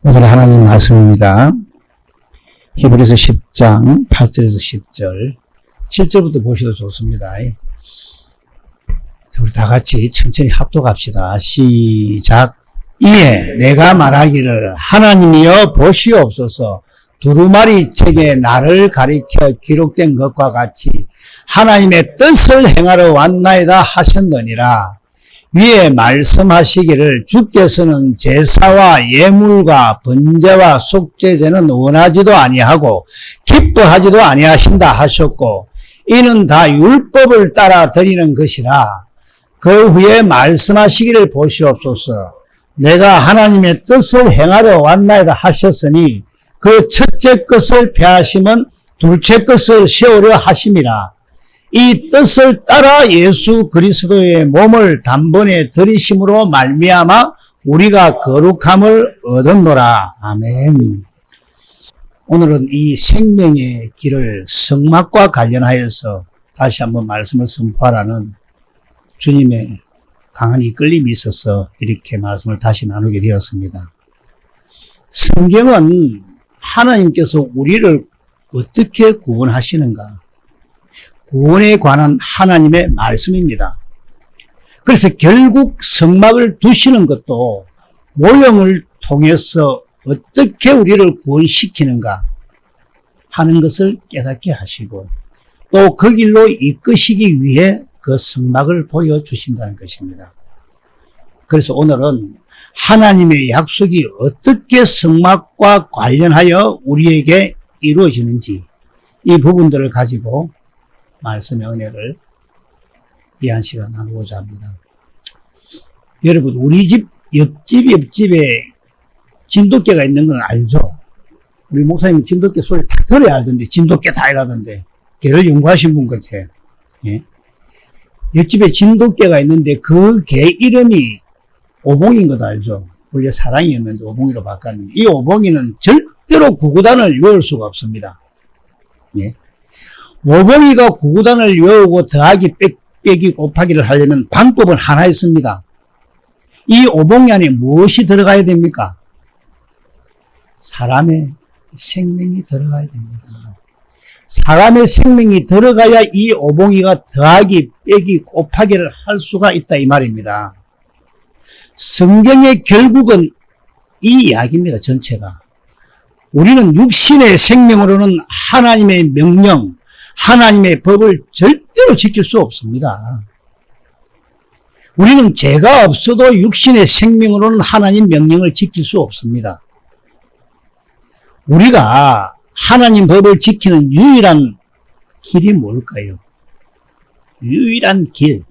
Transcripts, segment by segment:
오늘 하나님 말씀입니다. 히브리서 10장 8절에서 10절 7절부터 보셔도 좋습니다. 우리 다 같이 천천히 합독합시다. 시작. 이에 내가 말하기를 하나님이여 보시옵소서. 두루마리 책에 나를 가리켜 기록된 것과 같이 하나님의 뜻을 행하러 왔나이다 하셨느니라. 위에 말씀하시기를 주께서는 제사와 예물과 번제와 속죄제는 원하지도 아니하고 기뻐하지도 아니하신다 하셨고 이는 다 율법을 따라 드리는 것이라. 그 후에 말씀하시기를 보시옵소서. 내가 하나님의 뜻을 행하러 왔나이다 하셨으니 그 첫째 것을 폐하심은 둘째 것을 세우려 하심이라. 이 뜻을 따라 예수 그리스도의 몸을 단번에 들이심으로 말미암아 우리가 거룩함을 얻었노라. 아멘. 오늘은 이 생명의 길을 성막과 관련하여서 다시 한번 말씀을 선포하라는 주님의 강한 이끌림이 있어서 이렇게 말씀을 다시 나누게 되었습니다. 성경은 하나님께서 우리를 어떻게 구원하시는가? 구원에 관한 하나님의 말씀입니다. 그래서 결국 성막을 두시는 것도 모형을 통해서 어떻게 우리를 구원시키는가 하는 것을 깨닫게 하시고 또 그 길로 이끄시기 위해 그 성막을 보여주신다는 것입니다. 그래서 오늘은 하나님의 약속이 어떻게 성막과 관련하여 우리에게 이루어지는지 이 부분들을 가지고 말씀의 은혜를 이 한 시간 나누고자 합니다. 여러분, 우리 집 옆집에 진돗개가 있는 건 알죠? 우리 목사님은 진돗개 소리 다 들어야 알던데, 진돗개 다 이라던데, 개를 연구하신 분 같아. 예? 옆집에 진돗개가 있는데 그 개 이름이 오봉인 것 알죠? 원래 사랑이었는데 오봉이로 바꿨는데, 이 오봉이는 절대로 구구단을 외울 수가 없습니다. 예? 오봉이가 구구단을 외우고 더하기 빼기 곱하기를 하려면 방법은 하나 있습니다. 이 오봉이 안에 무엇이 들어가야 됩니까? 사람의 생명이 들어가야 됩니다. 사람의 생명이 들어가야 이 오봉이가 더하기 빼기 곱하기를 할 수가 있다 이 말입니다. 성경의 결국은 이 이야기입니다. 전체가. 우리는 육신의 생명으로는 하나님의 명령, 하나님의 법을 절대로 지킬 수 없습니다. 우리는 죄가 없어도 육신의 생명으로는 하나님 명령을 지킬 수 없습니다. 우리가 하나님 법을 지키는 유일한 길이 뭘까요? 유일한 길.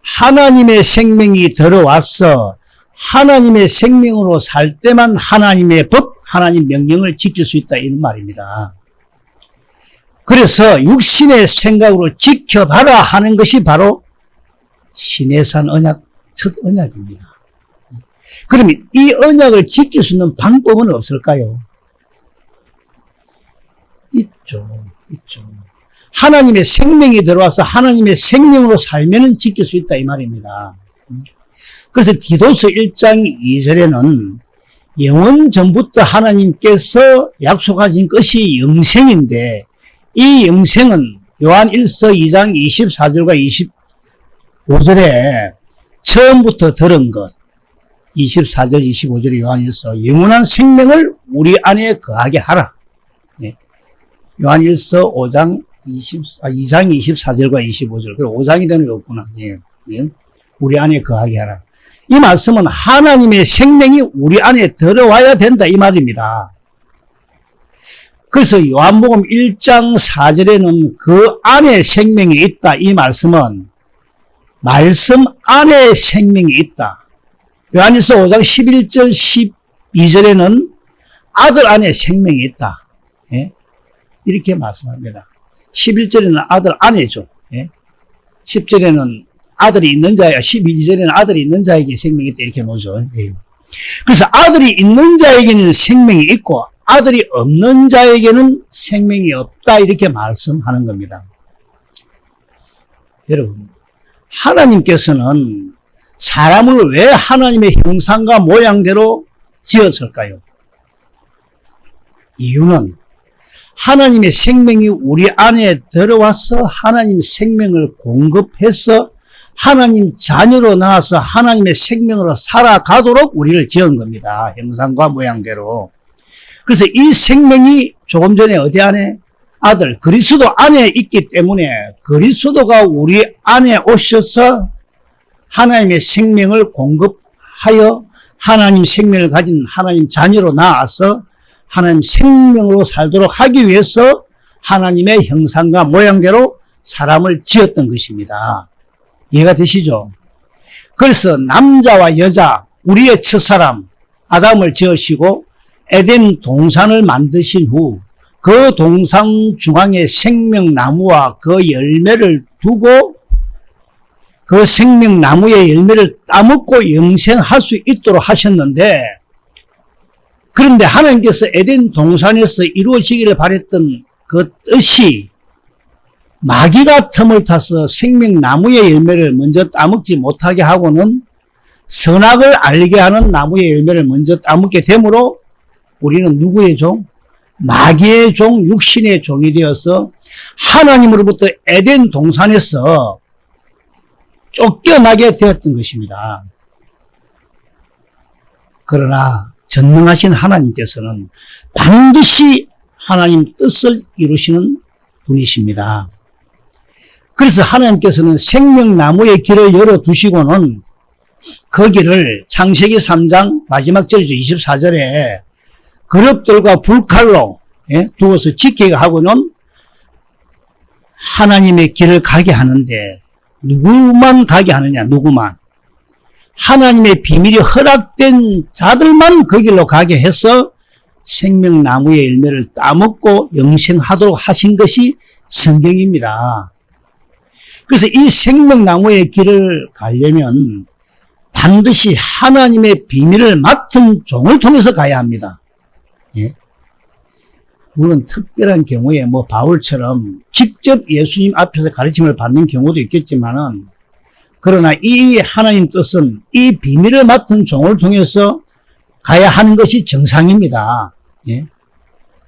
하나님의 생명이 들어와서 하나님의 생명으로 살 때만 하나님의 법, 하나님 명령을 지킬 수 있다 이런 말입니다. 그래서 육신의 생각으로 지켜봐라 하는 것이 바로 시내산 언약, 첫 언약입니다. 그러면 이 언약을 지킬 수 있는 방법은 없을까요? 있죠. 하나님의 생명이 들어와서 하나님의 생명으로 살면은 지킬 수 있다 이 말입니다. 그래서 디도서 1장 2절에는 영원 전부터 하나님께서 약속하신 것이 영생인데 이 영생은 요한 1서 2장 24절과 25절에 처음부터 들은 것 24절 25절에 요한 1서 영원한 생명을 우리 안에 거하게 하라. 예. 요한 1서 2장 24절과 25절 그리고 5장이 되는 게 없구나. 예. 예. 우리 안에 거하게 하라. 이 말씀은 하나님의 생명이 우리 안에 들어와야 된다 이 말입니다. 그래서 요한복음 1장 4절에는 그 안에 생명이 있다. 이 말씀은 말씀 안에 생명이 있다. 요한일서 5장 11절 12절에는 아들 안에 생명이 있다. 예? 이렇게 말씀합니다. 11절에는 아들 안에죠. 예? 10절에는 아들이 있는 자에게, 12절에는 아들이 있는 자에게 생명이 있다. 이렇게 놓죠. 예. 그래서 아들이 있는 자에게는 생명이 있고 아들이 없는 자에게는 생명이 없다 이렇게 말씀하는 겁니다. 여러분, 하나님께서는 사람을 왜 하나님의 형상과 모양대로 지었을까요? 이유는 하나님의 생명이 우리 안에 들어와서 하나님의 생명을 공급해서 하나님 자녀로 나와서 하나님의 생명으로 살아가도록 우리를 지은 겁니다. 형상과 모양대로. 그래서 이 생명이 조금 전에 어디 안에? 아들 그리스도 안에 있기 때문에 그리스도가 우리 안에 오셔서 하나님의 생명을 공급하여 하나님 생명을 가진 하나님 자녀로 나와서 하나님 생명으로 살도록 하기 위해서 하나님의 형상과 모양대로 사람을 지었던 것입니다. 이해가 되시죠? 그래서 남자와 여자, 우리의 첫사람 아담을 지으시고 에덴 동산을 만드신 후 그 동산 중앙에 생명나무와 그 열매를 두고 그 생명나무의 열매를 따먹고 영생할 수 있도록 하셨는데, 그런데 하나님께서 에덴 동산에서 이루어지기를 바랬던 그 뜻이 마귀가 틈을 타서 생명나무의 열매를 먼저 따먹지 못하게 하고는 선악을 알게 하는 나무의 열매를 먼저 따먹게 되므로 우리는 누구의 종? 마귀의 종, 육신의 종이 되어서 하나님으로부터 에덴 동산에서 쫓겨나게 되었던 것입니다. 그러나 전능하신 하나님께서는 반드시 하나님 뜻을 이루시는 분이십니다. 그래서 하나님께서는 생명나무의 길을 열어두시고는 그 길을 창세기 3장 마지막 절이죠. 24절에 그릇들과 불칼로 두어서 지키게 하고는 하나님의 길을 가게 하는데, 누구만 가게 하느냐? 누구만? 하나님의 비밀이 허락된 자들만 그 길로 가게 해서 생명나무의 열매를 따먹고 영생하도록 하신 것이 성경입니다. 그래서 이 생명나무의 길을 가려면 반드시 하나님의 비밀을 맡은 종을 통해서 가야 합니다. 예? 물론 특별한 경우에 바울처럼 직접 예수님 앞에서 가르침을 받는 경우도 있겠지만은, 그러나 이 하나님 뜻은 이 비밀을 맡은 종을 통해서 가야 하는 것이 정상입니다. 예?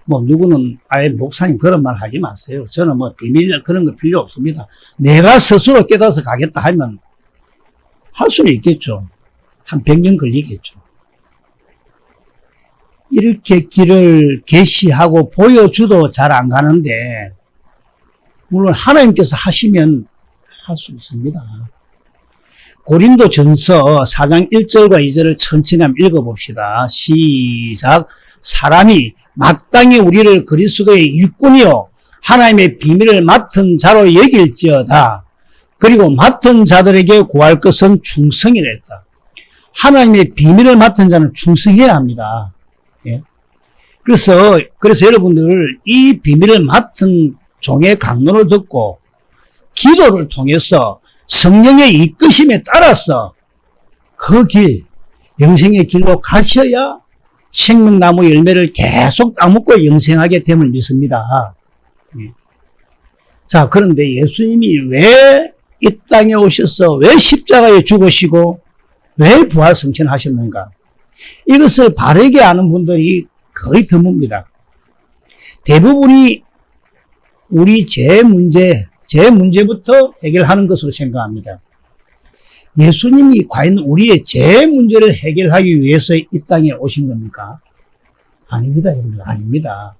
누구는 아예 목사님 그런 말 하지 마세요. 저는 비밀 그런 거 필요 없습니다. 내가 스스로 깨닫아서 가겠다 하면 할 수는 있겠죠. 한 100년 걸리겠죠. 이렇게 길을 계시하고 보여주도 잘 안 가는데, 물론 하나님께서 하시면 할 수 있습니다. 고린도전서 4장 1절과 2절을 천천히 한번 읽어봅시다. 시작. 사람이 마땅히 우리를 그리스도의 일꾼이요 하나님의 비밀을 맡은 자로 여길지어다. 그리고 맡은 자들에게 구할 것은 충성이랬다. 하나님의 비밀을 맡은 자는 충성해야 합니다. 예? 그래서 여러분들 이 비밀을 맡은 종의 강론을 듣고 기도를 통해서 성령의 이끄심에 따라서 그 길, 영생의 길로 가셔야 생명나무 열매를 계속 따먹고 영생하게 됨을 믿습니다. 예. 자, 그런데 예수님이 왜 이 땅에 오셔서 왜 십자가에 죽으시고 왜 부활승천하셨는가? 이것을 바르게 아는 분들이 거의 드뭅니다. 대부분이 우리 제 문제부터 해결하는 것으로 생각합니다. 예수님이 과연 우리의 제 문제를 해결하기 위해서 이 땅에 오신 겁니까? 아닙니다, 여러분. 아닙니다.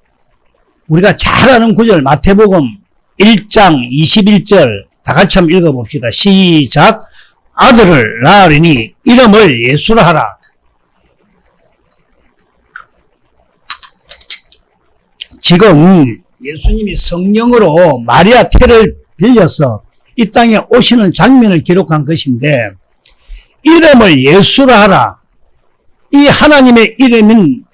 우리가 잘 아는 구절 마태복음 1장 21절 다 같이 한번 읽어봅시다. 시작. 아들을 낳으리니 이름을 예수라 하라. 지금 예수님이 성령으로 마리아 태를 빌려서 이 땅에 오시는 장면을 기록한 것인데, 이름을 예수라 하라. 이 하나님의 이름은,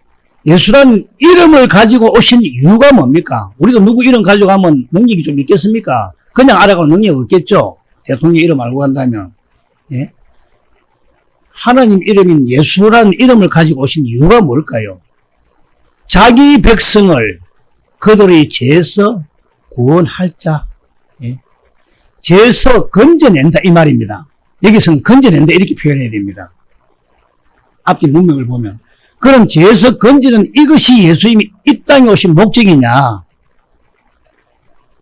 예수라는 이름을 가지고 오신 이유가 뭡니까? 우리도 누구 이름 가지고 가면 능력이 좀 있겠습니까? 그냥 알아가면 능력 없겠죠? 대통령 이름 알고 간다면. 예? 하나님 이름인 예수라는 이름을 가지고 오신 이유가 뭘까요? 자기 백성을 그들의 죄에서 구원할 자. 예? 죄에서 건져낸다 이 말입니다. 여기서는 건져낸다 이렇게 표현해야 됩니다. 앞뒤 문맥을 보면 그럼 죄에서 건지는 이것이 예수님이 이 땅에 오신 목적이냐?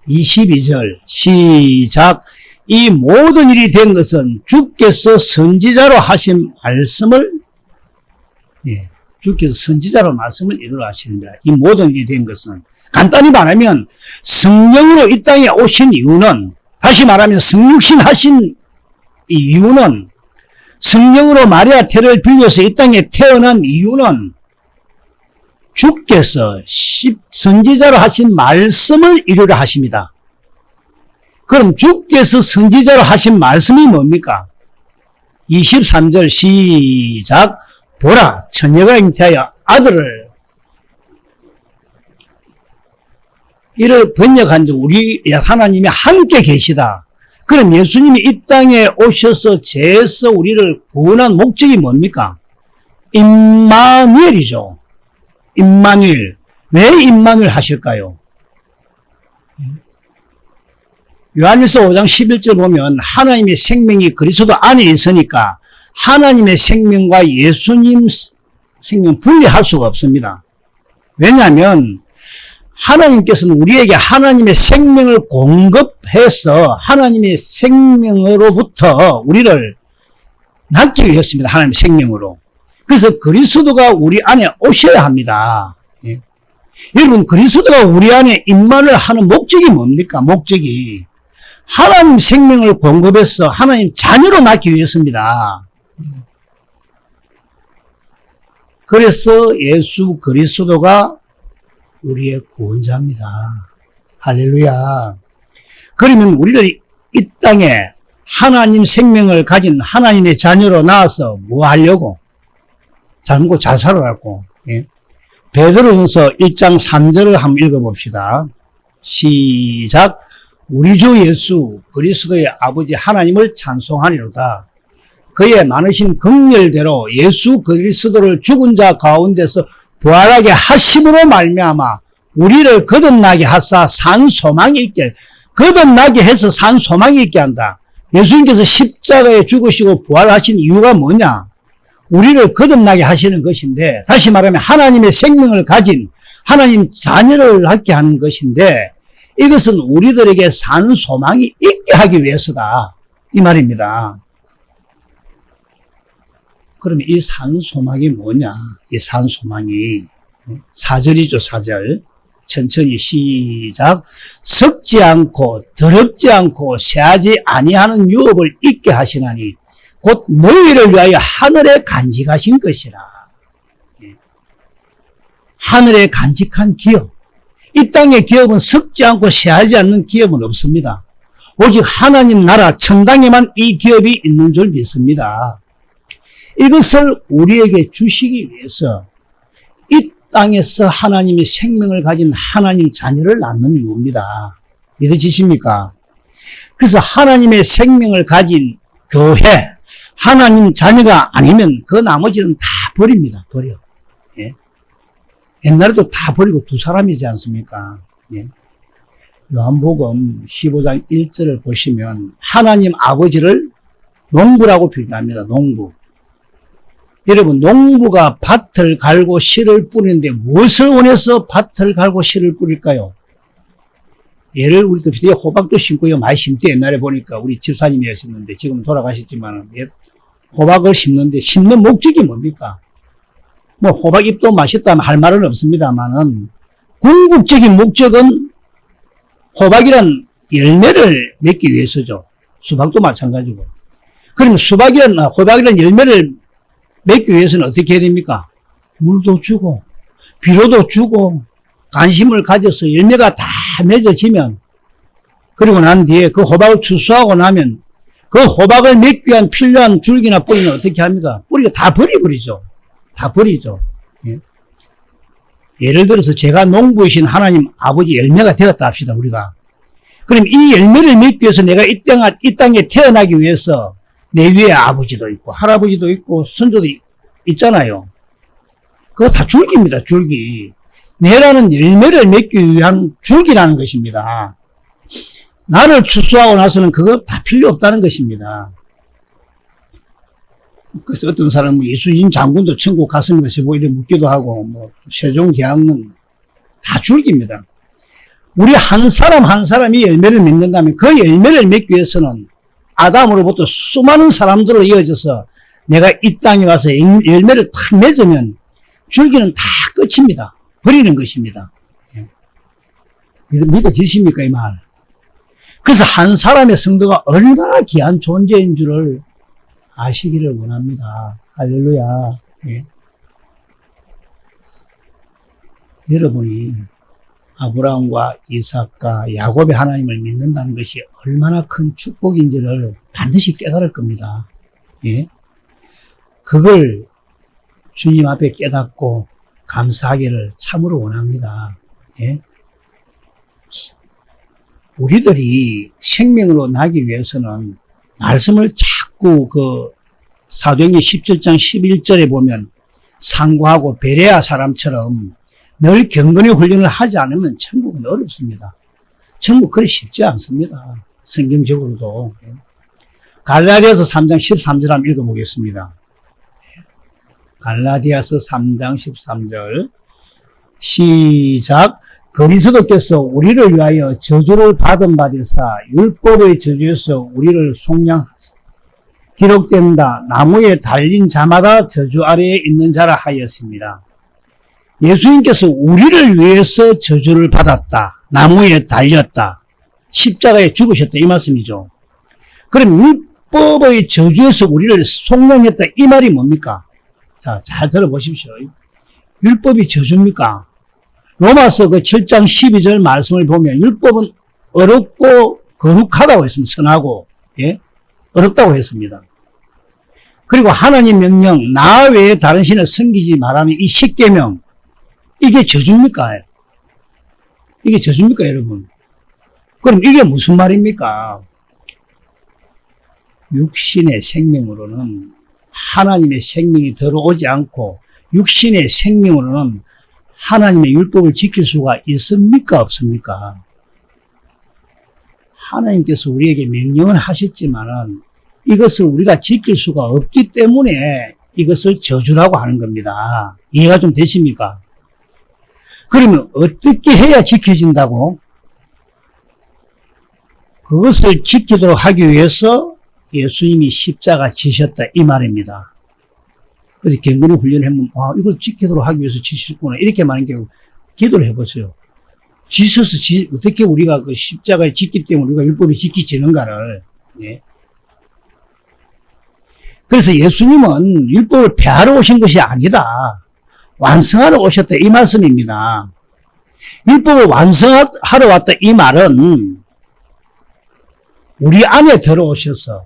22절 시작. 이 모든 일이 된 것은 주께서 선지자로 하신 말씀을 주께서 선지자로 말씀을 이루어 하시는다. 이 모든 일이 된 것은 간단히 말하면 성령으로 이 땅에 오신 이유는, 다시 말하면 성육신 하신 이유는, 성령으로 마리아 태를 빌려서 이 땅에 태어난 이유는 주께서 선지자로 하신 말씀을 이루려 하십니다. 그럼 주께서 선지자로 하신 말씀이 뭡니까? 23절 시작. 보라, 처녀가 잉태하여 아들을. 이를 번역한 즉 우리 하나님이 함께 계시다. 그럼 예수님이 이 땅에 오셔서 죄에서 우리를 구원한 목적이 뭡니까? 임마누엘이죠. 임마누엘. 왜 임마누엘 하실까요? 요한일서 5장 11절 보면 하나님의 생명이 그리스도 안에 있으니까 하나님의 생명과 예수님 생명 분리할 수가 없습니다. 왜냐하면 하나님께서는 우리에게 하나님의 생명을 공급해서 하나님의 생명으로부터 우리를 낳기 위해서입니다. 하나님의 생명으로. 그래서 그리스도가 우리 안에 오셔야 합니다. 예. 여러분, 그리스도가 우리 안에 임만을 하는 목적이 뭡니까? 목적이 하나님 생명을 공급해서 하나님 자녀로 낳기 위해서입니다. 그래서 예수 그리스도가 우리의 구원자입니다. 할렐루야. 그러면 우리를 이 땅에 하나님 생명을 가진 하나님의 자녀로 낳아서 뭐 하려고? 잘 먹고 잘 살아라고. 예? 베드로전서 1장 3절을 한번 읽어봅시다. 시작. 우리 주 예수 그리스도의 아버지 하나님을 찬송하리로다. 그의 많으신 긍휼대로 예수 그리스도를 죽은 자 가운데서 부활하게 하심으로 말미암아 우리를 거듭나게 하사 산 소망이 있게, 거듭나게 해서 산 소망이 있게 한다. 예수님께서 십자가에 죽으시고 부활하신 이유가 뭐냐? 우리를 거듭나게 하시는 것인데, 다시 말하면 하나님의 생명을 가진 하나님 자녀를 낳게 하는 것인데, 이것은 우리들에게 산 소망이 있게 하기 위해서다. 이 말입니다. 그러면 이 산 소망이 뭐냐? 이 산 소망이 4절이죠, 4절. 천천히 시작. 썩지 않고 더럽지 않고 새하지 아니하는 유업을 있게 하시나니 곧 너희를 위하여 하늘에 간직하신 것이라. 하늘에 간직한 기업. 이 땅의 기업은 썩지 않고 새하지 않는 기업은 없습니다. 오직 하나님 나라 천당에만 이 기업이 있는 줄 믿습니다. 이것을 우리에게 주시기 위해서 이 땅에서 하나님의 생명을 가진 하나님 자녀를 낳는 이유입니다. 믿어지십니까? 그래서 하나님의 생명을 가진 교회, 하나님 자녀가 아니면 그 나머지는 다 버립니다. 버려. 예? 옛날에도 다 버리고 두 사람이지 않습니까? 예? 요한복음 15장 1절을 보시면 하나님 아버지를 농부라고 비교합니다. 농부. 여러분, 농부가 밭을 갈고 씨를 뿌리는데 무엇을 원해서 밭을 갈고 씨를 뿌릴까요? 예를 우리도 비슷해 호박도 심고요. 많이 심대. 옛날에 보니까 우리 집사님이 하셨는데 지금 돌아가셨지만 호박을 심는데 심는 목적이 뭡니까? 뭐 호박잎도 맛있다면 할 말은 없습니다만은 궁극적인 목적은 호박이란 열매를 맺기 위해서죠. 수박도 마찬가지고. 그러면 호박이란 열매를 맺기 위해서는 어떻게 해야 됩니까? 물도 주고 비료도 주고 관심을 가져서 열매가 다 맺어지면, 그리고 난 뒤에 그 호박을 추수하고 나면 그 호박을 맺기 위한 필요한 줄기나 뿌리는 어떻게 합니까? 뿌리가 다 버리죠. 다 버리죠. 예? 예를 들어서 제가 농부이신 하나님 아버지 열매가 되었다 합시다, 우리가. 그럼 이 열매를 맺기 위해서 내가 이 땅에 태어나기 위해서 내 위에 아버지도 있고 할아버지도 있고 선조도 있잖아요. 그거 다 줄기입니다. 줄기. 내라는 열매를 맺기 위한 줄기라는 것입니다. 나를 추수하고 나서는 그거 다 필요 없다는 것입니다. 그래서 어떤 사람은 이순신 장군도 천국 갔습니다. 저보고 이렇게 묻기도 하고, 뭐, 세종대왕은 다 줄깁니다. 우리 한 사람 한 사람이 열매를 맺는다면 그 열매를 맺기 위해서는 아담으로부터 수많은 사람들로 이어져서 내가 이 땅에 와서 열매를 탁 맺으면 줄기는 다 끝입니다. 버리는 것입니다. 믿어지십니까, 이 말? 그래서 한 사람의 성도가 얼마나 귀한 존재인 줄을 아시기를 원합니다. 할렐루야. 예. 여러분이 아브라함과 이삭과 야곱의 하나님을 믿는다는 것이 얼마나 큰 축복인지를 반드시 깨달을 겁니다. 예. 그걸 주님 앞에 깨닫고 감사하기를 참으로 원합니다. 예. 우리들이 생명으로 나기 위해서는 말씀을 자꾸 사도행전 17장 11절에 보면 상고하고 베레아 사람처럼 늘 경건의 훈련을 하지 않으면 천국은 어렵습니다. 천국 그리 쉽지 않습니다. 성경적으로도. 갈라디아서 3장 13절 한번 읽어보겠습니다. 갈라디아서 3장 13절 시작. 그리스도께서 우리를 위하여 저주를 받은 바 되사 율법의 저주에서 우리를 속량 기록된다. 나무에 달린 자마다 저주 아래에 있는 자라 하였습니다. 예수님께서 우리를 위해서 저주를 받았다. 나무에 달렸다. 십자가에 죽으셨다. 이 말씀이죠. 그럼 율법의 저주에서 우리를 속량했다. 이 말이 뭡니까? 자, 잘 들어보십시오. 율법이 저주입니까? 로마서 7장 12절 말씀을 보면 율법은 어렵고 거룩하다고 했습니다. 선하고. 예? 어렵다고 했습니다. 그리고 하나님 명령, 나 외에 다른 신을 섬기지 말라는 이 십계명, 이게 저주입니까? 이게 저주입니까, 여러분? 그럼 이게 무슨 말입니까? 육신의 생명으로는 하나님의 생명이 들어오지 않고 육신의 생명으로는 하나님의 율법을 지킬 수가 있습니까? 없습니까? 하나님께서 우리에게 명령을 하셨지만은 이것을 우리가 지킬 수가 없기 때문에 이것을 저주라고 하는 겁니다. 이해가 좀 되십니까? 그러면 어떻게 해야 지켜진다고? 그것을 지키도록 하기 위해서 예수님이 십자가 지셨다 이 말입니다. 그래서 경건의 훈련을 해보면 이걸 지키도록 하기 위해서 지셨구나 이렇게 말하는 게 기도를 해보세요. 지셔서 어떻게 우리가 그 십자가에 짓기 때문에 우리가 율법을 지키지는가를. 예. 그래서 예수님은 율법을 폐하러 오신 것이 아니다. 완성하러 오셨다 이 말씀입니다. 율법을 완성하러 왔다 이 말은 우리 안에 들어오셔서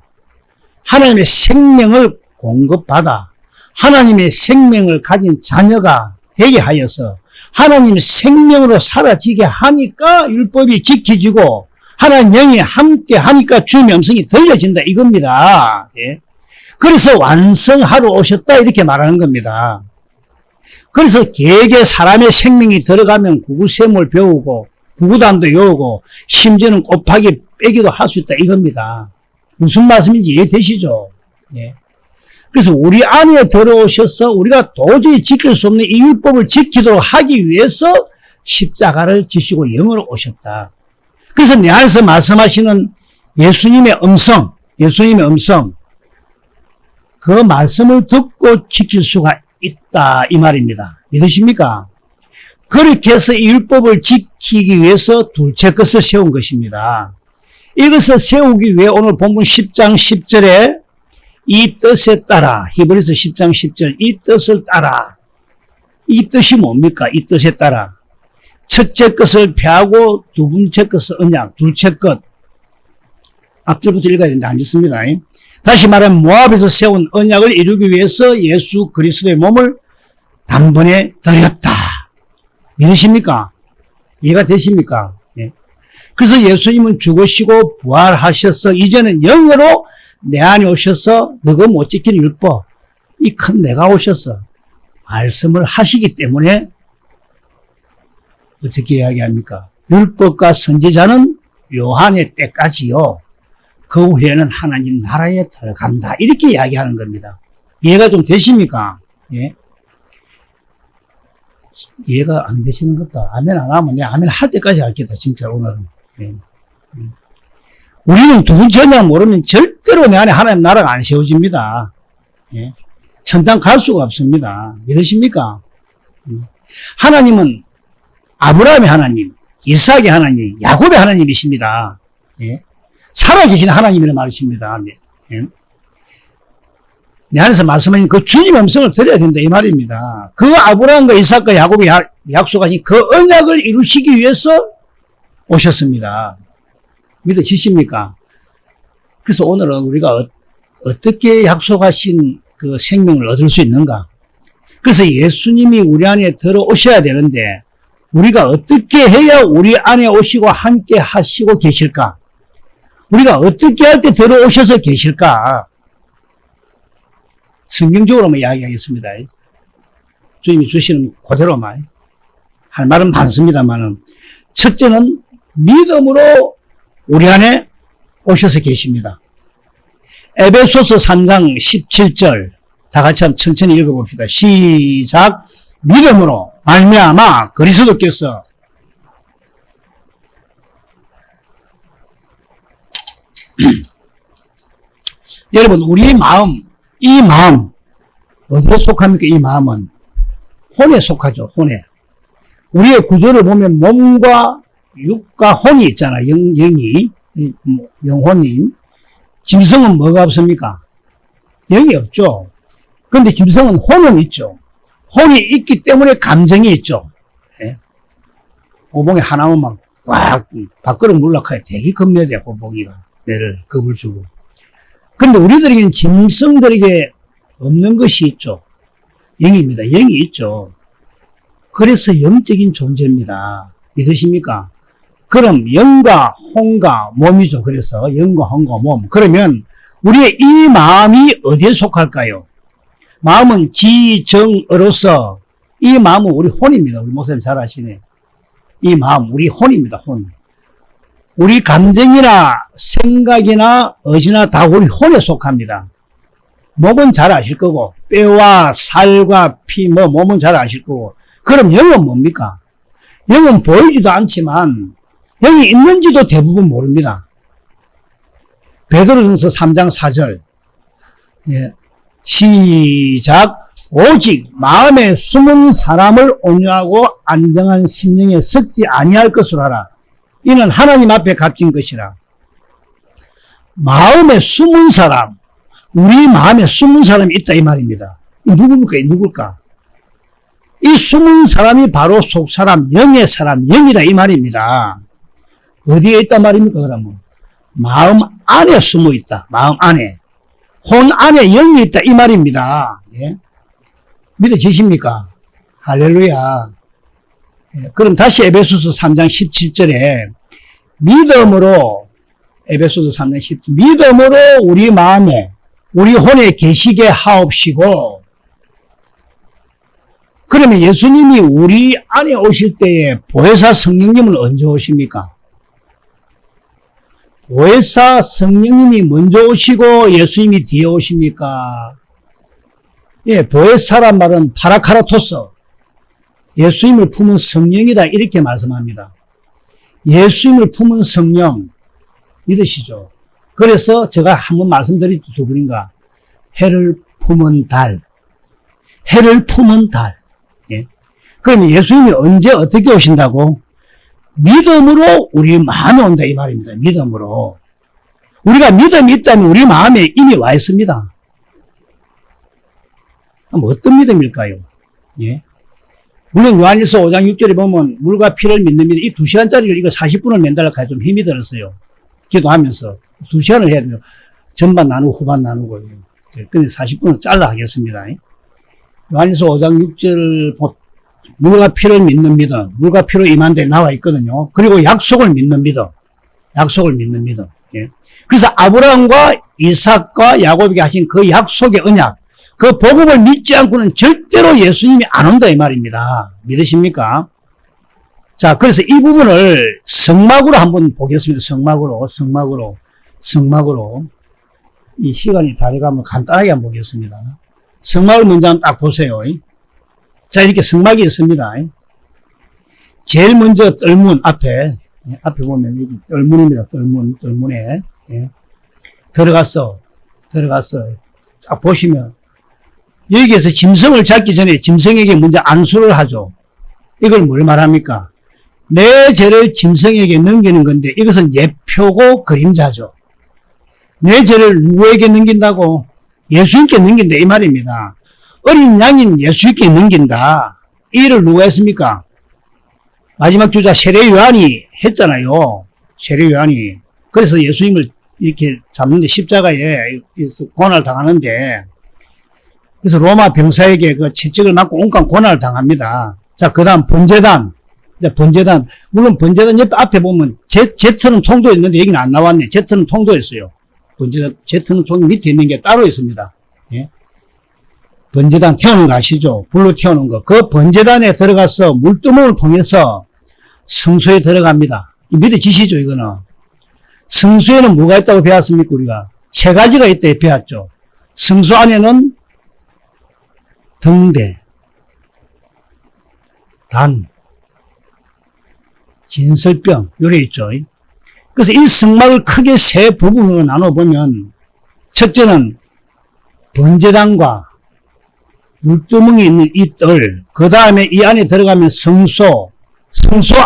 하나님의 생명을 공급받아 하나님의 생명을 가진 자녀가 되게 하여서 하나님의 생명으로 사라지게 하니까 율법이 지켜지고 하나님 영이 함께 하니까 주님의 음성이 들려진다 이겁니다. 예. 그래서 완성하러 오셨다 이렇게 말하는 겁니다. 그래서 개개 사람의 생명이 들어가면 구구세모를 배우고 구구단도 외우고 심지어는 곱하기 빼기도 할 수 있다 이겁니다. 무슨 말씀인지 이해되시죠? 예. 그래서 우리 안에 들어오셔서 우리가 도저히 지킬 수 없는 이 율법을 지키도록 하기 위해서 십자가를 지시고 영으로 오셨다. 그래서 내 안에서 말씀하시는 예수님의 음성, 그 말씀을 듣고 지킬 수가 있다 이 말입니다. 믿으십니까? 그렇게 해서 이 율법을 지키기 위해서 둘째 것을 세운 것입니다. 이것을 세우기 위해 오늘 본문 10장 10절에 이 뜻에 따라 히브리서 10장 10절 이 뜻을 따라 이 뜻이 뭡니까? 이 뜻에 따라 첫째 것을 폐하고 두 번째 것을 언약, 둘째 것 앞절부터 읽어야 되는데 안 읽습니다. 다시 말하면 모압에서 세운 언약을 이루기 위해서 예수 그리스도의 몸을 단번에 드렸다. 믿으십니까? 이해가 되십니까? 예. 그래서 예수님은 죽으시고 부활하셔서 이제는 영으로 내 안에 오셔서 너가 못 지키는 율법 이 큰 내가 오셔서 말씀을 하시기 때문에 어떻게 이야기합니까? 율법과 선지자는 요한의 때까지요. 그 후에는 하나님 나라에 들어간다. 이렇게 이야기하는 겁니다. 이해가 좀 되십니까? 예. 이해가 안 되시는 것도 아멘 안 하면 내가 아멘 할 때까지 할겠다, 진짜 오늘은. 예. 우리는 누군지 모르면 절대로 내 안에 하나님 나라가 안 세워집니다. 예. 천당 갈 수가 없습니다. 믿으십니까? 하나님은 아브라함의 하나님, 이삭의 하나님, 야곱의 하나님이십니다. 예. 살아계신 하나님이라는 말이십니다. 예. 내 안에서 말씀하신 그 주님 음성을 들어야 된다 이 말입니다. 그 아브라함과 이삭과 야곱이 약속하신 그 언약을 이루시기 위해서 오셨습니다. 믿어지십니까? 그래서 오늘은 우리가 어떻게 약속하신 그 생명을 얻을 수 있는가? 그래서 예수님이 우리 안에 들어오셔야 되는데 우리가 어떻게 해야 우리 안에 오시고 함께 하시고 계실까? 우리가 어떻게 할 때 들어오셔서 계실까? 성경적으로만 이야기하겠습니다. 주님이 주시는 그대로만. 할 말은 많습니다만은 첫째는 믿음으로 우리 안에 오셔서 계십니다. 에베소서 3장 17절 다 같이 한번 천천히 읽어봅시다. 시작. 믿음으로 말미암아 그리스도께서 여러분 우리 마음, 이 마음 어디에 속합니까? 이 마음은 혼에 속하죠. 혼에. 우리의 구조를 보면 몸과 육과 혼이 있잖아. 영이 영혼이. 짐승은 뭐가 없습니까? 영이 없죠. 그런데 짐승은 혼은 있죠. 혼이 있기 때문에 감정이 있죠. 예? 호봉이 하나면 막 밖으로 물락하여 되게 겁내야 돼. 호봉이가 내를 겁을 주고. 그런데 우리들에게는 짐승들에게 없는 것이 있죠. 영입니다. 영이 있죠. 그래서 영적인 존재입니다. 믿으십니까? 그럼 영과 혼과 몸이죠. 그래서 영과 혼과 몸. 그러면 우리의 이 마음이 어디에 속할까요? 마음은 지정으로서 이 마음은 우리 혼입니다. 우리 목사님 잘 아시네. 이 마음 우리 혼입니다. 혼. 우리 감정이나 생각이나 의지나 다 우리 혼에 속합니다. 몸은 잘 아실 거고 뼈와 살과 피 몸은 잘 아실 거고 그럼 영은 뭡니까? 영은 보이지도 않지만 영이 있는지도 대부분 모릅니다. 베드로전서 3장 4절 예. 시작. 오직 마음에 숨은 사람을 온유하고 안정한 심령에 섞지 아니할 것으로 하라. 이는 하나님 앞에 값진 것이라. 마음에 숨은 사람, 우리 마음에 숨은 사람이 있다 이 말입니다. 이 누굽니까? 이 누굴까? 이 숨은 사람이 바로 속사람, 영의 사람, 영이다 이 말입니다. 어디에 있단 말입니까? 그러면 마음 안에 숨어 있다. 마음 안에. 혼 안에 영이 있다 이 말입니다. 예? 믿어지십니까? 할렐루야. 예, 그럼 다시 에베소서 3장 17절에 믿음으로 에베소서 3장 17절 믿음으로 우리 마음에 우리 혼에 계시게 하옵시고 그러면 예수님이 우리 안에 오실 때에 보혜사 성령님은 언제 오십니까? 보혜사 성령님이 먼저 오시고 예수님이 뒤에 오십니까? 예, 보혜사란 말은 파라카라토스, 예수님을 품은 성령이다 이렇게 말씀합니다. 예수님을 품은 성령 믿으시죠? 그래서 제가 한번 말씀드렸죠. 두 분인가 해를 품은 달, 해를 품은 달. 예. 그러면 예수님이 언제 어떻게 오신다고? 믿음으로 우리 마음에 온다 이 말입니다. 믿음으로. 우리가 믿음이 있다면 우리 마음에 이미 와 있습니다. 그럼 어떤 믿음일까요? 예. 물론 요한일서 5장 6절에 보면 물과 피를 믿는 믿음, 이 2시간짜리를 이거 40분을 맨달라 가지고 좀 힘이 들었어요. 기도하면서 2시간을 해야 돼요. 전반 나누고 후반 나누고. 근데 40분은 잘라 하겠습니다. 요한일서 5장 6절 물과 피를 믿는 믿음, 물과 피로 임한 데 나와 있거든요. 그리고 약속을 믿는 믿음, 약속을 믿는 믿음. 예. 그래서 아브라함과 이삭과 야곱에게 하신 그 약속의 언약, 그 복음을 믿지 않고는 절대로 예수님이 안 온다 이 말입니다. 믿으십니까? 자, 그래서 이 부분을 성막으로 한번 보겠습니다. 성막으로. 이 시간이 다 돼가면 간단하게 한번 보겠습니다. 성막을 먼저 한번 딱 보세요. 자, 이렇게 성막이 있습니다. 제일 먼저 뜰문 앞에 보면 여기 뜰문입니다. 뜰문에 들어갔어. 딱 보시면 여기에서 짐승을 잡기 전에 짐승에게 먼저 안수를 하죠. 이걸 뭘 말합니까? 내 죄를 짐승에게 넘기는 건데 이것은 예표고 그림자죠. 내 죄를 누구에게 넘긴다고? 예수님께 넘긴다 이 말입니다. 어린 양인 예수님께 넘긴다. 이 일을 누가 했습니까? 마지막 주자 세례 요한이 했잖아요. 세례 요한이. 그래서 예수님을 이렇게 잡는데 십자가에 고난을 당하는데 그래서 로마 병사에게 그 채찍을 맞고 온갖 고난을 당합니다. 자, 그 다음 번제단. 물론 번제단 옆에 앞에 보면 제트는 통도 있는데 여기는 안 나왔네. 제트는 통도 있어요. 제트는 통 밑에 있는 게 따로 있습니다. 예? 번제단 태우는 거 아시죠? 불로 태우는 거. 그 번제단에 들어가서 물두멍을 통해서 성소에 들어갑니다. 믿어지시죠, 이거는? 성소에는 뭐가 있다고 배웠습니까, 우리가? 세 가지가 있다 배웠죠. 성소 안에는 등대, 단, 진설병, 요래 있죠. 그래서 이 성막을 크게 세 부분으로 나눠보면, 첫째는 번제단과 물두멍이 있는 이 뜰, 그 다음에 이 안에 들어가면 성소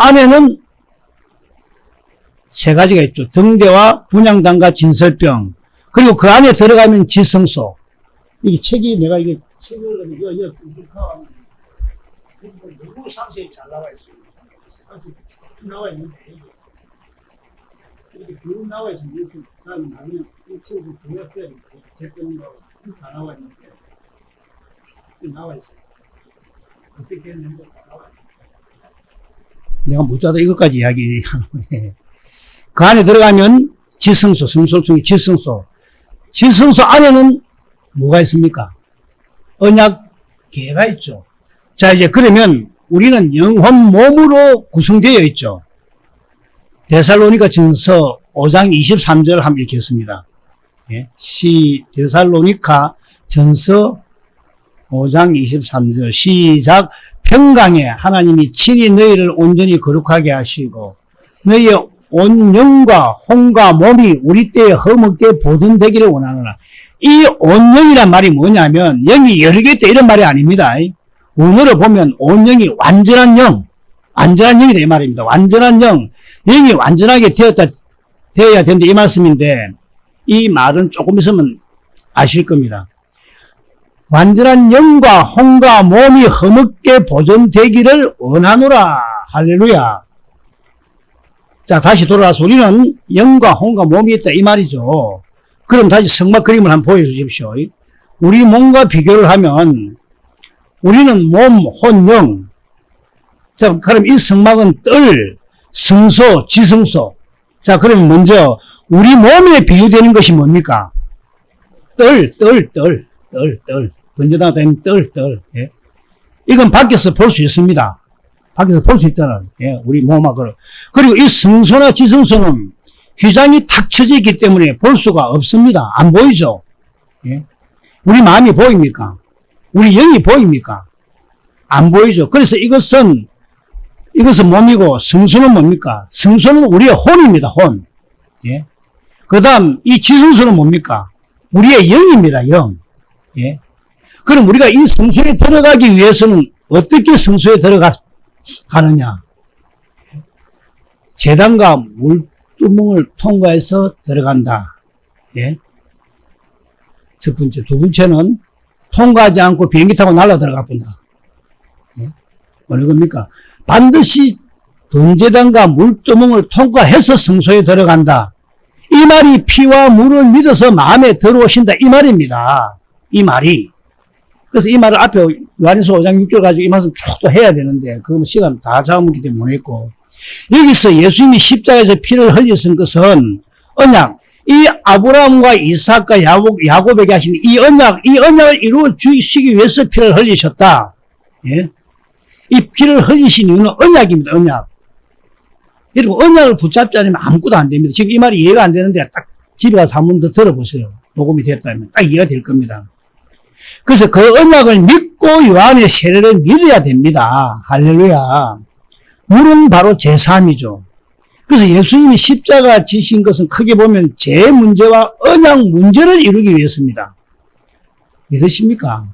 안에는 세 가지가 있죠. 등대와 분향단과 진설병, 그리고 그 안에 들어가면 지성소. 이게 책이 내가 이게 책을 이거 너무 상세히 잘 나와 있어요. 나와 있는데 이렇게 쭉 나와 있으면 이렇게 나중에 이 책을 동작해야 되고 제병하고 다 나와 있는데 나와 있어요. 어떻게 했는지 다 나와 있어요. 내가 못 자다 이것까지 이야기하는 거예요. 그 안에 들어가면 지성소, 성소 중에 지성소 안에는 뭐가 있습니까? 언약궤가 있죠. 자, 이제 그러면 우리는 영혼 몸으로 구성되어 있죠. 데살로니가 전서 5장 23절 한번 읽겠습니다. 예? 데살로니가 전서 5장 23절 시작. 평강에 하나님이 친히 너희를 온전히 거룩하게 하시고 너희의 온 영과 혼과 몸이 우리 때에 허물게 보존되기를 원하노라. 이 온 영이란 말이 뭐냐면 영이 여러 개 있다 이런 말이 아닙니다. 원어로 보면 온 영이 완전한 영이다 이 말입니다. 완전한 영이 완전하게 되어야 된다 이 말씀인데 이 말은 조금 있으면 아실 겁니다. 완전한 영과 혼과 몸이 허물게 보존되기를 원하노라. 할렐루야. 자, 다시 돌아와서 우리는 영과 혼과 몸이 있다 이 말이죠. 그럼 다시 성막 그림을 한번 보여주십시오. 우리 몸과 비교를 하면 우리는 몸, 혼, 영. 자, 그럼 이 성막은 뜰, 성소, 지성소. 자, 그럼 먼저 우리 몸에 비유되는 것이 뭡니까? 뜰. 번제단에 있는 뜰. 예. 이건 밖에서 볼 수 있습니다. 밖에서 볼 수 있잖아요. 예, 우리 몸하고. 그리고 이 성소나 지성소는 휘장이 탁 쳐져 있기 때문에 볼 수가 없습니다. 안 보이죠? 예. 우리 마음이 보입니까? 우리 영이 보입니까? 안 보이죠? 그래서 이것은 몸이고 성소는 뭡니까? 성소는 우리의 혼입니다. 혼. 예. 그 다음 이 지성소는 뭡니까? 우리의 영입니다. 영. 예. 그럼 우리가 이 성소에 들어가기 위해서는 어떻게 성소에 들어가느냐? 제단과 물두멍을 통과해서 들어간다. 예. 첫 번째. 두 번째는 통과하지 않고 비행기 타고 날아 들어가 본다. 예. 어느 겁니까? 반드시 번제단과 물두멍을 통과해서 성소에 들어간다. 이 말이 피와 물을 믿어서 마음에 들어오신다. 이 말입니다. 이 말이. 그래서 이 말을 앞에 요한일서 5장 6절 가지고 이 말씀 쭉 또 해야 되는데 그건 시간 다 잡아먹기 때문에 못 했고 여기서 예수님이 십자가에서 피를 흘리신 것은 언약 이 아브라함과 이삭과 야곱에게 하신 이 언약을 이루어 주시기 위해서 피를 흘리셨다. 예? 이 피를 흘리신 이유는 언약입니다. 언약. 여러분 언약을 붙잡지 않으면 아무것도 안 됩니다. 지금 이 말이 이해가 안 되는데 딱 집에 가서 한 번 더 들어보세요. 녹음이 됐다면 딱 이해가 될 겁니다. 그래서 그 언약을 믿고 요한의 세례를 믿어야 됩니다. 할렐루야. 물은 바로 제3이죠. 그래서 예수님이 십자가 지신 것은 크게 보면 제 문제와 언약 문제를 이루기 위해서입니다. 믿으십니까?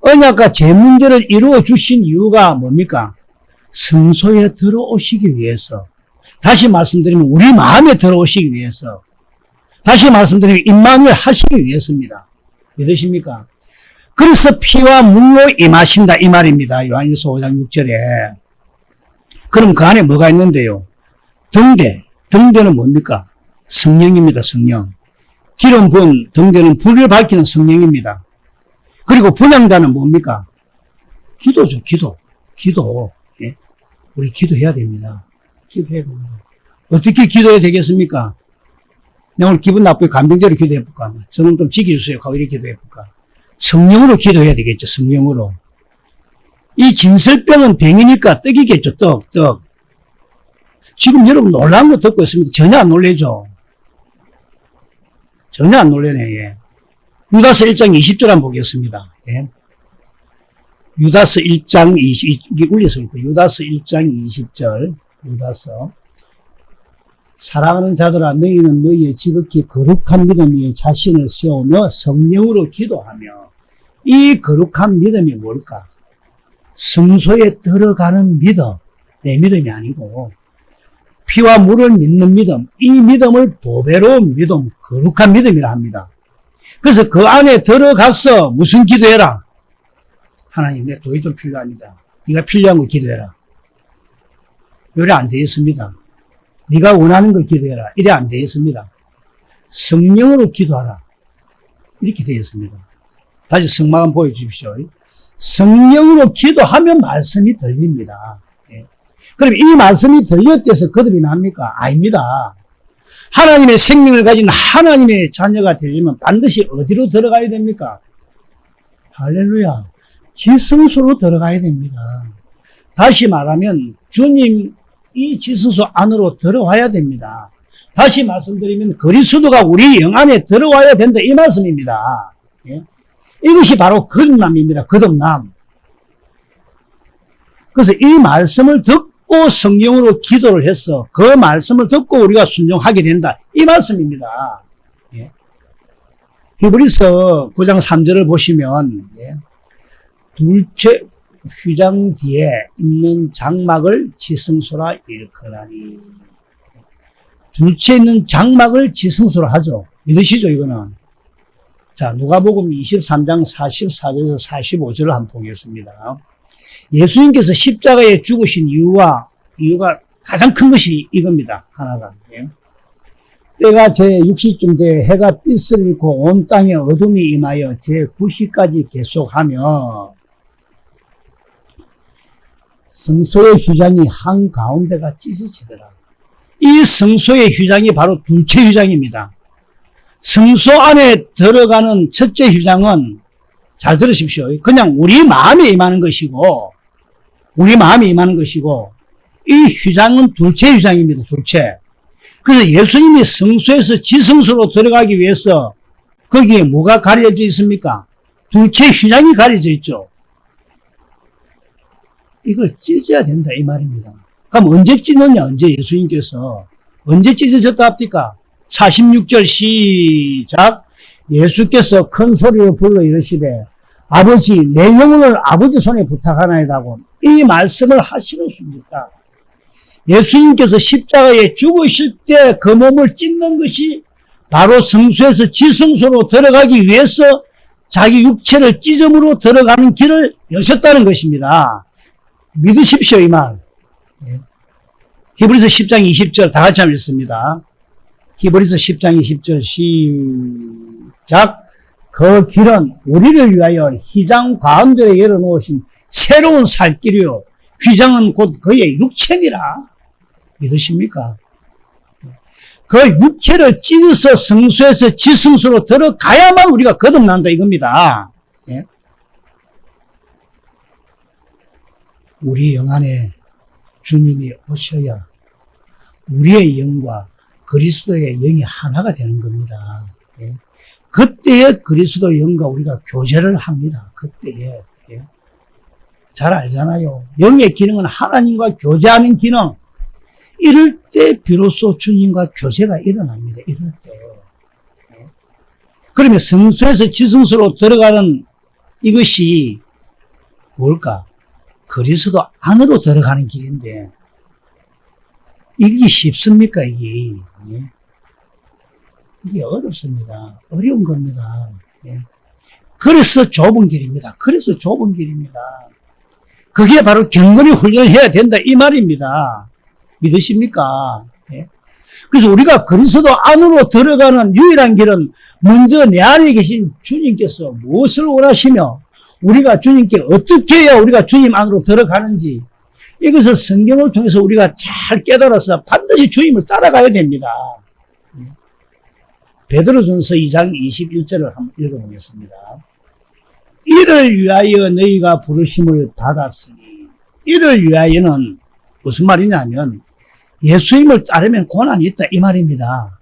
언약과 제 문제를 이루어 주신 이유가 뭡니까? 성소에 들어오시기 위해서. 다시 말씀드리면 우리 마음에 들어오시기 위해서. 다시 말씀드리면 임마누엘 하시기 위해서입니다. 믿으십니까? 그래서 피와 물로 임하신다 이 말입니다. 요한일서 5장 6절에. 그럼 그 안에 뭐가 있는데요? 등대. 등대는 뭡니까? 성령입니다. 성령. 기름 부은 등대는 불을 밝히는 성령입니다. 그리고 분향단은 뭡니까? 기도죠. 기도. 예? 우리 기도해야 됩니다. 기도해야 됩니다. 어떻게 기도해야 되겠습니까? 내가 오늘 기분 나쁘게 감정대로 기도해볼까? 저는 좀 지켜주세요. 하고 이렇게 기도해볼까? 성령으로 기도해야 되겠죠. 성령으로. 이 진설병은 병이니까 떡이겠죠. 떡. 지금 여러분 놀라운 거 듣고 있습니다. 전혀 안 놀래죠? 전혀 안 놀래네. 예. 유다서 1장 20절 한번 보겠습니다. 예. 유다서 1장 이게 울려서 유다서 1장 20절. 유다서. 사랑하는 자들아 너희는 너희의 지극히 거룩한 믿음 위에 자신을 세우며 성령으로 기도하며 이 거룩한 믿음이 뭘까? 성소에 들어가는 믿음. 내 믿음이 아니고 피와 물을 믿는 믿음. 이 믿음을 보배로운 믿음, 거룩한 믿음이라 합니다. 그래서 그 안에 들어가서 무슨 기도해라? 하나님 내 도움이 좀 필요합니다. 네가 필요한 거 기도해라. 요래 안 되겠습니다. 네가 원하는 거 기도해라. 이래 안 되겠습니다. 성령으로 기도하라. 이렇게 되겠습니다. 다시 성막 한번 보여주십시오. 성령으로 기도하면 말씀이 들립니다. 예. 그럼 이 말씀이 들렸다 해서 거듭이 납니까? 아닙니다. 하나님의 생명을 가진 하나님의 자녀가 되려면 반드시 어디로 들어가야 됩니까? 할렐루야. 지성소로 들어가야 됩니다. 다시 말하면 주님 이 지성소 안으로 들어와야 됩니다. 다시 말씀드리면 그리스도가 우리 영 안에 들어와야 된다 이 말씀입니다. 예? 이것이 바로 거듭남입니다. 거듭남. 그래서 이 말씀을 듣고 성령으로 기도를 해서 그 말씀을 듣고 우리가 순종하게 된다 이 말씀입니다. 예? 히브리서 9장 3절을 보시면 예? 둘째 휘장 뒤에 있는 장막을 지성소라 일컬하니. 둘째 있는 장막을 지성소라 하죠. 믿으시죠, 이거는? 자, 누가복음 23장 44절에서 45절을 한번 보겠습니다. 예수님께서 십자가에 죽으신 이유가 가장 큰 것이 이겁니다. 하나가. 예. 때가 제60쯤 돼 해가 빛을 잃고 온 땅에 어둠이 임하여 제9시까지 계속하며 성소의 휘장이 한가운데가 찢어지더라. 이 성소의 휘장이 바로 둘째 휘장입니다. 성소 안에 들어가는 첫째 휘장은 잘 들으십시오. 그냥 우리 마음에 임하는 것이고 이 휘장은 둘째 휘장입니다. 둘째. 그래서 예수님이 성소에서 지성소로 들어가기 위해서 거기에 뭐가 가려져 있습니까? 둘째 휘장이 가려져 있죠. 이걸 찢어야 된다 이 말입니다. 그럼 언제 찢느냐? 언제 예수님께서 언제 찢어졌다 합니까? 46절 시작. 예수께서 큰 소리로 불러 이르시되 아버지 내 영혼을 아버지 손에 부탁하나이다고 이 말씀을 하시는 수입니다. 예수님께서 십자가에 죽으실 때 그 몸을 찢는 것이 바로 성소에서 지성소로 들어가기 위해서 자기 육체를 찢음으로 들어가는 길을 여셨다는 것입니다. 믿으십시오 이 말. 히브리서 10장 20절 다 같이 한번 읽습니다. 히브리서 10장 20절 시작. 그 길은 우리를 위하여 휘장 가운데에 열어놓으신 새로운 살길이요 휘장은 곧 그의 육체니라. 믿으십니까? 그 육체를 찢어서 성소에서 지성소로 들어가야만 우리가 거듭난다 이겁니다. 예? 우리 영 안에 주님이 오셔야 우리의 영과 그리스도의 영이 하나가 되는 겁니다. 예? 그때에 그리스도 영과 우리가 교제를 합니다. 그때에. 예. 잘 알잖아요. 영의 기능은 하나님과 교제하는 기능. 이럴 때 비로소 주님과 교제가 일어납니다. 이럴 때. 예. 그러면 성소에서 지성소로 들어가는 이것이 뭘까? 그리스도 안으로 들어가는 길인데 이게 쉽습니까? 이게. 예. 이게 어렵습니다. 어려운 겁니다. 예. 그래서 좁은 길입니다. 그래서 좁은 길입니다. 그게 바로 경건히 훈련을 해야 된다 이 말입니다. 믿으십니까? 예. 그래서 우리가 그리스도 안으로 들어가는 유일한 길은 먼저 내 안에 계신 주님께서 무엇을 원하시며 우리가 주님께 어떻게 해야 우리가 주님 안으로 들어가는지 이것을 성경을 통해서 우리가 잘 깨달아서 반드시 주님을 따라가야 됩니다. 베드로전서 2장 21절을 한번 읽어보겠습니다. 이를 위하여 너희가 부르심을 받았으니 이를 위하여는 무슨 말이냐면 예수님을 따르면 고난이 있다 이 말입니다.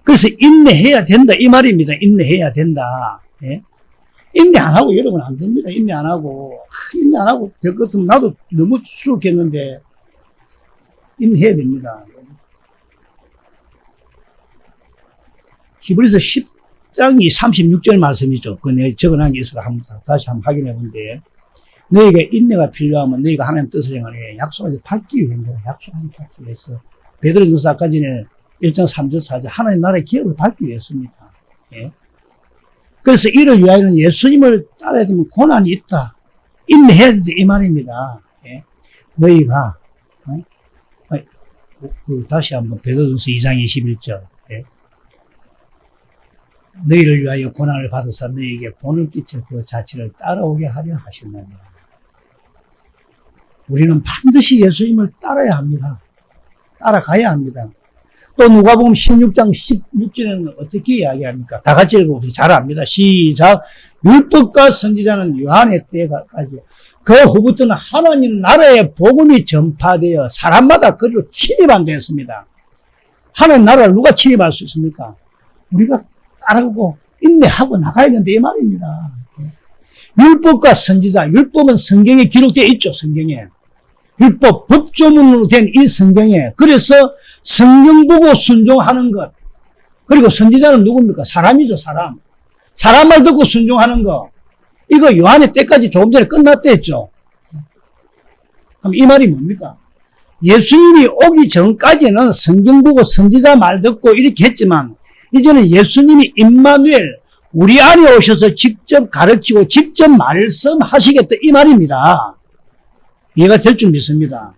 그래서 인내해야 된다 이 말입니다. 인내해야 된다. 예? 인내 안 하고 여러분 안 됩니다. 인내 안 하고 될 것 같으면 나도 너무 수록했는데 인내해야 됩니다. 히브리서 10장이 36절 말씀이죠. 그 내가 적어놓은 게 있어서 다시 한번 확인해 본데 너희가 인내가 필요하면 너희가 하나님 뜻을 행하니 약속하지 받기 위한 거야. 약속하지 받기 위해서. 베드로전서 아까 전에 1장 3절 4절 하나님 나라의 기업을 받기 위해서입니다. 예. 그래서 이를 위하여는 예수님을 따라야 되면 고난이 있다. 인내해야 된다 이 말입니다. 예. 너희가 다시 한번 베드로전서 2장 21절 예. 너희를 위하여 고난을 받아서 너희에게 본을 끼칠 그 자체를 따라오게 하려 하신다니라. 우리는 반드시 예수님을 따라야 합니다. 따라가야 합니다. 또 누가복음 16장 16절에는 어떻게 이야기합니까? 다 같이 읽어보세요. 잘 압니다. 시작. 율법과 선지자는 요한의 때까지 그 후부터는 하나님 나라의 복음이 전파되어 사람마다 그리로 침입한다했습니다. 하나님 나라를 누가 침입할 수 있습니까? 우리가 따라가고 인내하고 나가야 된다 이 말입니다. 율법과 선지자, 율법은 성경에 기록되어 있죠. 성경에. 율법, 법조문으로 된 이 성경에. 그래서 성경 보고 순종하는 것. 그리고 선지자는 누굽니까? 사람이죠, 사람. 사람 말 듣고 순종하는 거. 이거 요한의 때까지 조금 전에 끝났다 했죠. 그럼 이 말이 뭡니까? 예수님이 오기 전까지는 성경 보고 선지자 말 듣고 이렇게 했지만 이제는 예수님이 임마누엘 우리 안에 오셔서 직접 가르치고 직접 말씀하시겠다 이 말입니다. 이해가 될 줄 믿습니다.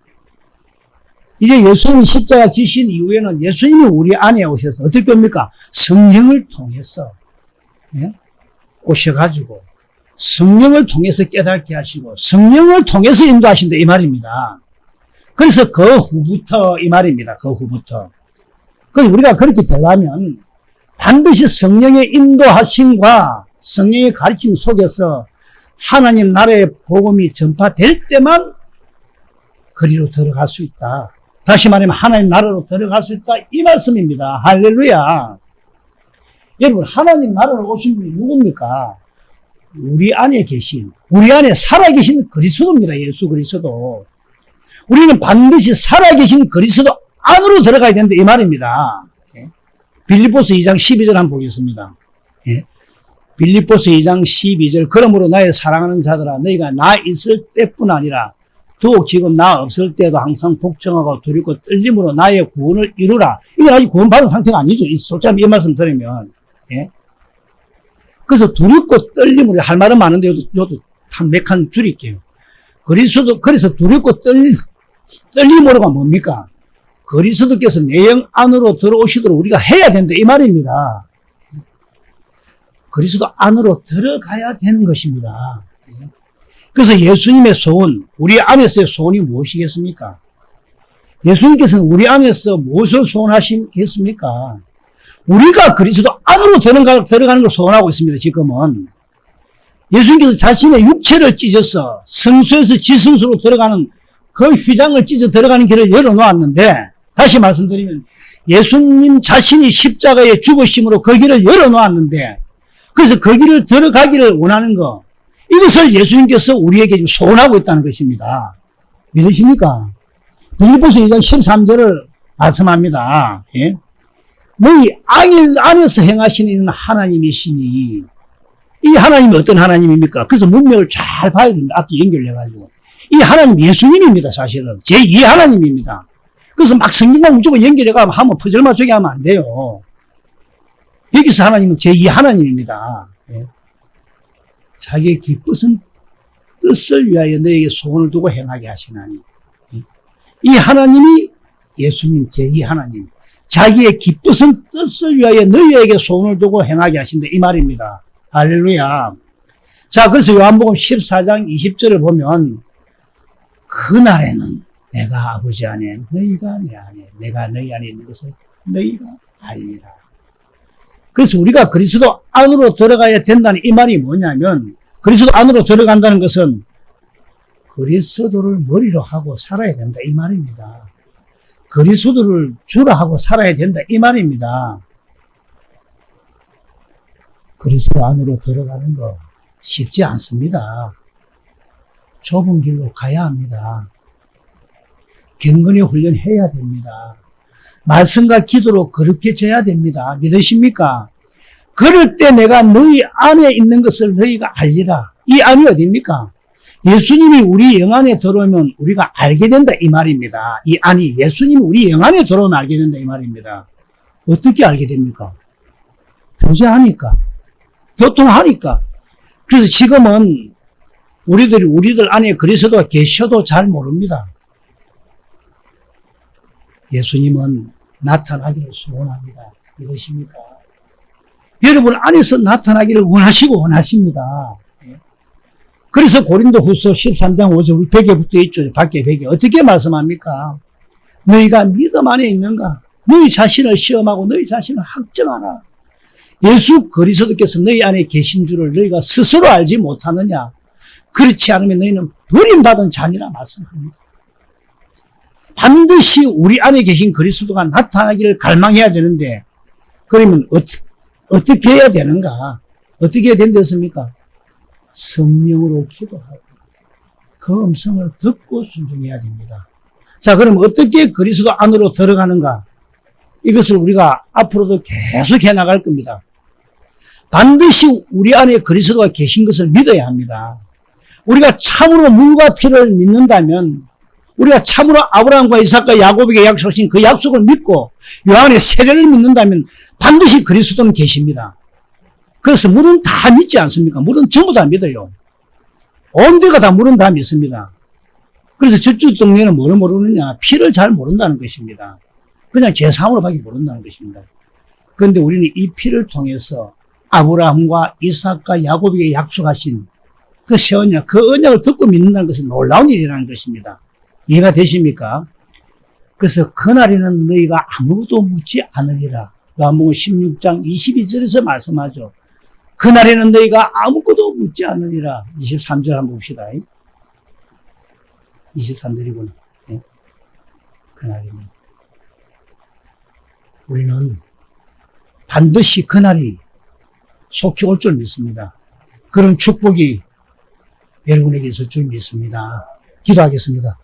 이제 예수님 십자가 지신 이후에는 예수님이 우리 안에 오셔서 어떻게 됩니까? 성령을 통해서 예? 오셔가지고 성령을 통해서 깨닫게 하시고 성령을 통해서 인도하신다 이 말입니다. 그래서 그 후부터 이 말입니다. 그 후부터. 그래서 우리가 그렇게 되려면 반드시 성령의 인도하심과 성령의 가르침 속에서 하나님 나라의 복음이 전파될 때만 그리로 들어갈 수 있다. 다시 말하면 하나님 나라로 들어갈 수 있다. 이 말씀입니다. 할렐루야. 여러분 하나님 나라로 오신 분이 누굽니까? 우리 안에 계신, 우리 안에 살아계신 그리스도입니다. 예수 그리스도. 우리는 반드시 살아계신 그리스도 안으로 들어가야 된다. 이 말입니다. 빌립보서 2장 12절 한번 보겠습니다. 예. 빌립보서 2장 12절 그러므로 나의 사랑하는 자들아 너희가 나 있을 때뿐 아니라 더욱 지금 나 없을 때도 항상 복종하고 두렵고 떨림으로 나의 구원을 이루라. 이건 아직 구원받은 상태가 아니죠. 솔직히 이 말씀 들으면. 예. 그래서 두렵고 떨림으로 할 말은 많은데 요도 한 몇 칸 줄일게요. 그래서 두렵고 떨림으로가 뭡니까? 그리스도께서 내 영 안으로 들어오시도록 우리가 해야 된다 이 말입니다. 그리스도 안으로 들어가야 되는 것입니다. 그래서 예수님의 소원, 우리 안에서의 소원이 무엇이겠습니까? 예수님께서는 우리 안에서 무엇을 소원하시겠습니까? 우리가 그리스도 안으로 들어가는 걸 소원하고 있습니다. 지금은. 예수님께서 자신의 육체를 찢어서 성소에서 지성소로 들어가는 그 휘장을 찢어 들어가는 길을 열어놓았는데 다시 말씀드리면 예수님 자신이 십자가에 죽으심으로 그 길을 열어놓았는데 그래서 거기를 들어가기를 원하는 거, 이것을 예수님께서 우리에게 지금 소원하고 있다는 것입니다. 믿으십니까? 빌립보서 2장 13절을 말씀합니다. 예? 너희 안에서 행하시는 하나님이시니, 이 하나님이 어떤 하나님입니까? 그래서 문맥을 잘 봐야 됩니다. 앞뒤 연결해가지고. 이 하나님 예수님입니다, 사실은. 제2 하나님입니다. 그래서 막 성경과 무조건 연결해가면 하면 퍼즐 맞추게 하면 안 돼요. 여기서 하나님은 제2 하나님입니다. 예. 자기의 기쁘신 뜻을 위하여 너에게 소원을 두고 행하게 하시나니. 예. 이 하나님이 예수님 제2 하나님. 자기의 기쁘신 뜻을 위하여 너희에게 소원을 두고 행하게 하신다. 이 말입니다. 할렐루야. 자, 그래서 요한복음 14장 20절을 보면 그날에는 내가 아버지 안에 너희가 내 안에 내가 너희 안에 있는 것을 너희가 알리라. 그래서 우리가 그리스도 안으로 들어가야 된다는 이 말이 뭐냐면 그리스도 안으로 들어간다는 것은 그리스도를 머리로 하고 살아야 된다 이 말입니다. 그리스도를 주로 하고 살아야 된다 이 말입니다. 그리스도 안으로 들어가는 거 쉽지 않습니다. 좁은 길로 가야 합니다. 경건의 훈련해야 됩니다. 말씀과 기도로 그렇게 져야 됩니다. 믿으십니까? 그럴 때 내가 너희 안에 있는 것을 너희가 알리라. 이 안이 어디입니까? 예수님이 우리 영 안에 들어오면 우리가 알게 된다 이 말입니다. 이 안이 예수님이 우리 영 안에 들어오면 알게 된다 이 말입니다. 어떻게 알게 됩니까? 교제하니까, 교통하니까. 그래서 지금은 우리들 안에 그리스도가 계셔도 잘 모릅니다. 예수님은 나타나기를 소원합니다. 믿으십니까? 여러분 안에서 나타나기를 원하시고 원하십니다. 그래서 고린도 후서 13장 5절 벽에 붙어 있죠. 밖에 벽에. 어떻게 말씀합니까? 너희가 믿음 안에 있는가? 너희 자신을 시험하고 너희 자신을 확정하라. 예수 그리스도께서 너희 안에 계신 줄을 너희가 스스로 알지 못하느냐? 그렇지 않으면 너희는 버림받은 자니라 말씀합니다. 반드시 우리 안에 계신 그리스도가 나타나기를 갈망해야 되는데 그러면 어떻게 해야 되는가? 어떻게 해야 된댔습니까? 성령으로 기도하고 그 음성을 듣고 순종해야 됩니다. 자, 그럼 어떻게 그리스도 안으로 들어가는가? 이것을 우리가 앞으로도 계속 해나갈 겁니다. 반드시 우리 안에 그리스도가 계신 것을 믿어야 합니다. 우리가 참으로 물과 피를 믿는다면 우리가 참으로 아브라함과 이삭과 야곱에게 약속하신 그 약속을 믿고 요한의 세례를 믿는다면 반드시 그리스도는 계십니다. 그래서 물은 다 믿지 않습니까? 물은 전부 다 믿어요. 온 데가 다 물은 다 믿습니다. 그래서 저쪽 동네는 뭘 모르느냐? 피를 잘 모른다는 것입니다. 그냥 제3으로 밖에 모른다는 것입니다. 그런데 우리는 이 피를 통해서 아브라함과 이삭과 야곱에게 약속하신 그 새 언약, 그 언약을 듣고 믿는다는 것은 놀라운 일이라는 것입니다. 이해가 되십니까? 그래서 그날에는 너희가 아무것도 묻지 않으리라. 요한복음 16장 22절에서 말씀하죠. 그날에는 너희가 아무것도 묻지 않으리라. 23절 한번 봅시다. 23절이구나. 그날에는. 우리는 반드시 그날이 속히 올 줄 믿습니다. 그런 축복이 여러분에게 있을 줄 믿습니다. 기도하겠습니다.